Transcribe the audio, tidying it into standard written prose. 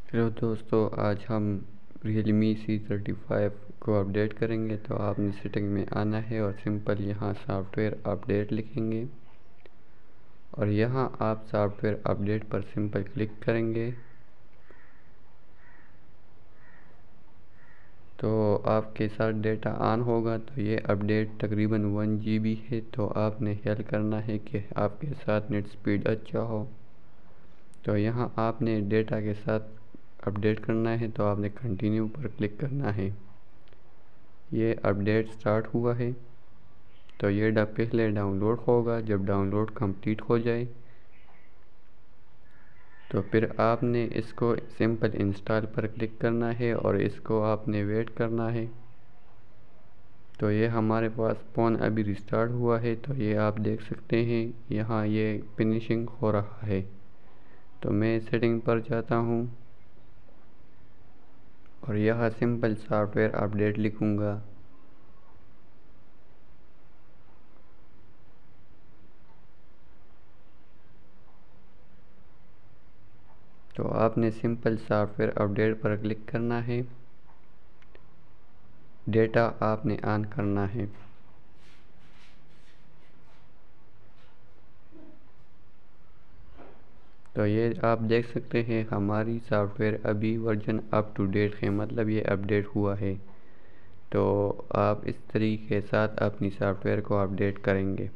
Hello दोस्तों, आज हम Realme C35 को अपडेट करेंगे। तो आपने सेटिंग में आना है और सिंपल यहाँ सॉफ्टवेयर अपडेट लिखेंगे और यहाँ आप सॉफ्टवेयर अपडेट पर सिंपल क्लिक करेंगे तो आपके साथ डेटा ऑन होगा। तो ये अपडेट तकरीबन 1 GB है। तो आपने ख्याल करना है कि आपके साथ नेट स्पीड अच्छा हो। तो यहाँ आपने डेटा के साथ अपडेट करना है तो आपने कंटिन्यू पर क्लिक करना है। ये अपडेट स्टार्ट हुआ है। तो ये पहले डाउनलोड होगा। जब डाउनलोड कंप्लीट हो जाए तो फिर आपने इसको सिंपल इंस्टॉल पर क्लिक करना है और इसको आपने वेट करना है। तो ये हमारे पास फ़ोन अभी रिस्टार्ट हुआ है। तो ये आप देख सकते हैं यहाँ ये फिनिशिंग हो रहा है। तो मैं सेटिंग पर जाता हूँ और यहाँ सिंपल सॉफ्टवेयर अपडेट लिखूँगा। तो आपने सिंपल सॉफ्टवेयर अपडेट पर क्लिक करना है। डेटा आपने ऑन करना है। तो ये आप देख सकते हैं हमारी सॉफ्टवेयर अभी वर्जन अप टू डेट है, मतलब ये अपडेट हुआ है। तो आप इस तरीके के साथ अपनी सॉफ्टवेयर को अपडेट करेंगे।